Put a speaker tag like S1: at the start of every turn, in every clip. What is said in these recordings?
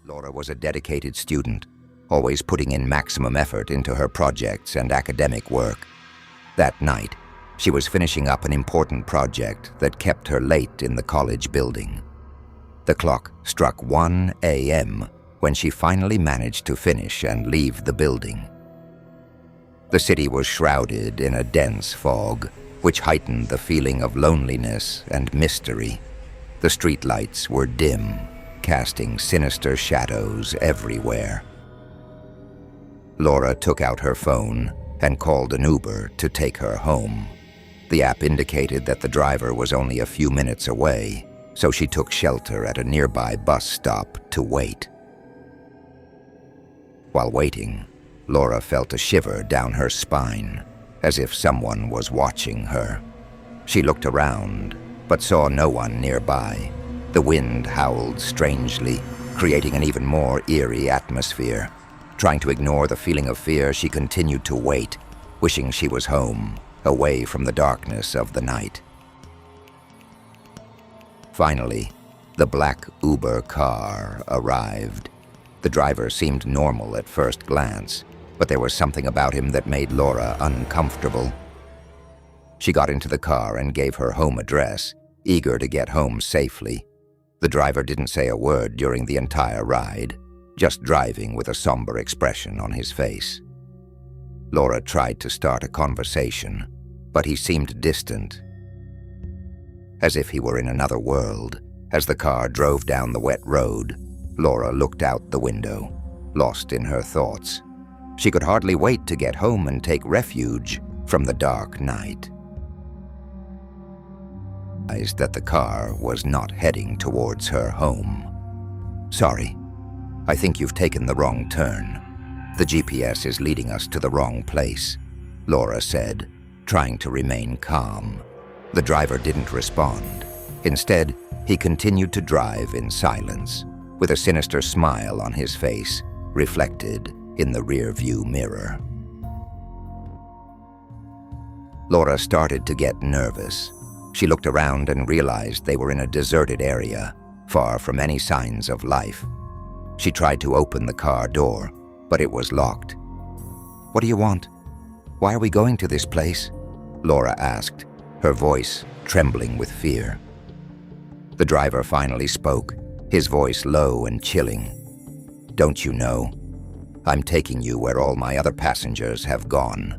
S1: Laura was a dedicated student, always putting in maximum effort into her projects and academic work. That night, she was finishing up an important project that kept her late in the college building. The clock struck 1 a.m. when she finally managed to finish and leave the building. The city was shrouded in a dense fog, which heightened the feeling of loneliness and mystery. The streetlights were dim, casting sinister shadows everywhere. Laura took out her phone and called an Uber to take her home. The app indicated that the driver was only a few minutes away, so she took shelter at a nearby bus stop to wait. While waiting, Laura felt a shiver down her spine, as if someone was watching her. She looked around, but saw no one nearby. The wind howled strangely, creating an even more eerie atmosphere. Trying to ignore the feeling of fear, she continued to wait, wishing she was home, away from the darkness of the night. Finally, the black Uber car arrived. The driver seemed normal at first glance, but there was something about him that made Laura uncomfortable. She got into the car and gave her home address, eager to get home safely. The driver didn't say a word during the entire ride, just driving with a somber expression on his face. Laura tried to start a conversation, but he seemed distant, as if he were in another world. As the car drove down the wet road, Laura looked out the window, lost in her thoughts. She could hardly wait to get home and take refuge from the dark night. She realized that the car was not heading towards her home. "Sorry, I think you've taken the wrong turn. The GPS is leading us to the wrong place," Laura said, trying to remain calm. The driver didn't respond. Instead, he continued to drive in silence, with a sinister smile on his face, reflected in the rear-view mirror. Laura started to get nervous. She looked around and realized they were in a deserted area, far from any signs of life. She tried to open the car door, but it was locked. "What do you want? Why are we going to this place?" Laura asked, her voice trembling with fear. The driver finally spoke, his voice low and chilling. "Don't you know? I'm taking you where all my other passengers have gone."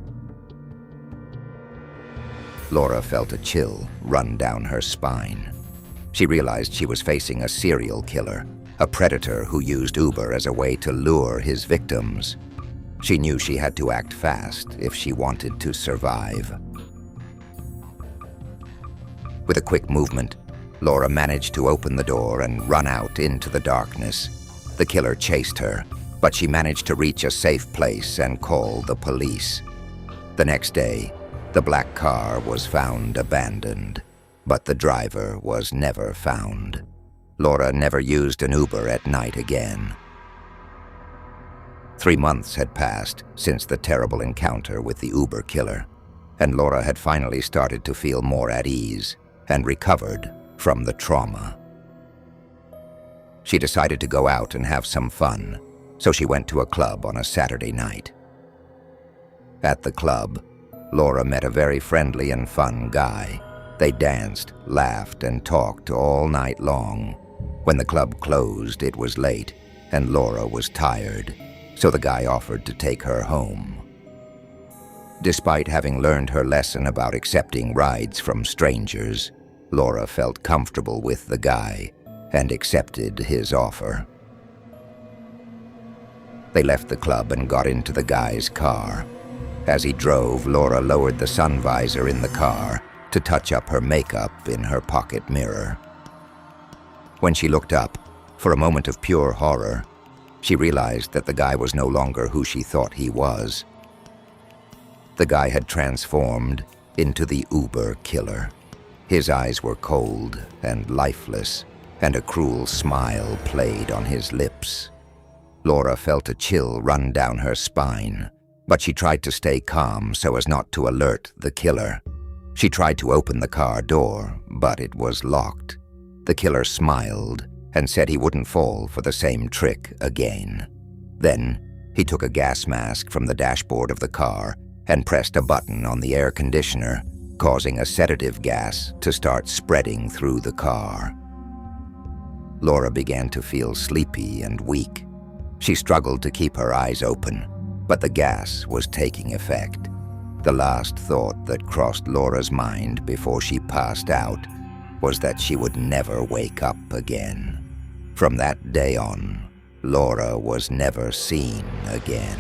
S1: Laura felt a chill run down her spine. She realized she was facing a serial killer, a predator who used Uber as a way to lure his victims. She knew she had to act fast if she wanted to survive. With a quick movement, Laura managed to open the door and run out into the darkness. The killer chased her, but she managed to reach a safe place and call the police. The next day, the black car was found abandoned, but the driver was never found. Laura never used an Uber at night again. 3 months had passed since the terrible encounter with the Uber killer, and Laura had finally started to feel more at ease and recovered from the trauma. She decided to go out and have some fun, so she went to a club on a Saturday night. At the club, Laura met a very friendly and fun guy. They danced, laughed, and talked all night long. When the club closed, it was late, and Laura was tired, so the guy offered to take her home. Despite having learned her lesson about accepting rides from strangers, Laura felt comfortable with the guy and accepted his offer. They left the club and got into the guy's car. As he drove, Laura lowered the sun visor in the car to touch up her makeup in her pocket mirror. When she looked up, for a moment of pure horror, she realized that the guy was no longer who she thought he was. The guy had transformed into the Uber killer. His eyes were cold and lifeless, and a cruel smile played on his lips. Laura felt a chill run down her spine, but she tried to stay calm so as not to alert the killer. She tried to open the car door, but it was locked. The killer smiled and said he wouldn't fall for the same trick again. Then, he took a gas mask from the dashboard of the car and pressed a button on the air conditioner, causing a sedative gas to start spreading through the car. Laura began to feel sleepy and weak. She struggled to keep her eyes open, but the gas was taking effect. The last thought that crossed Laura's mind before she passed out was that she would never wake up again. From that day on, Laura was never seen again.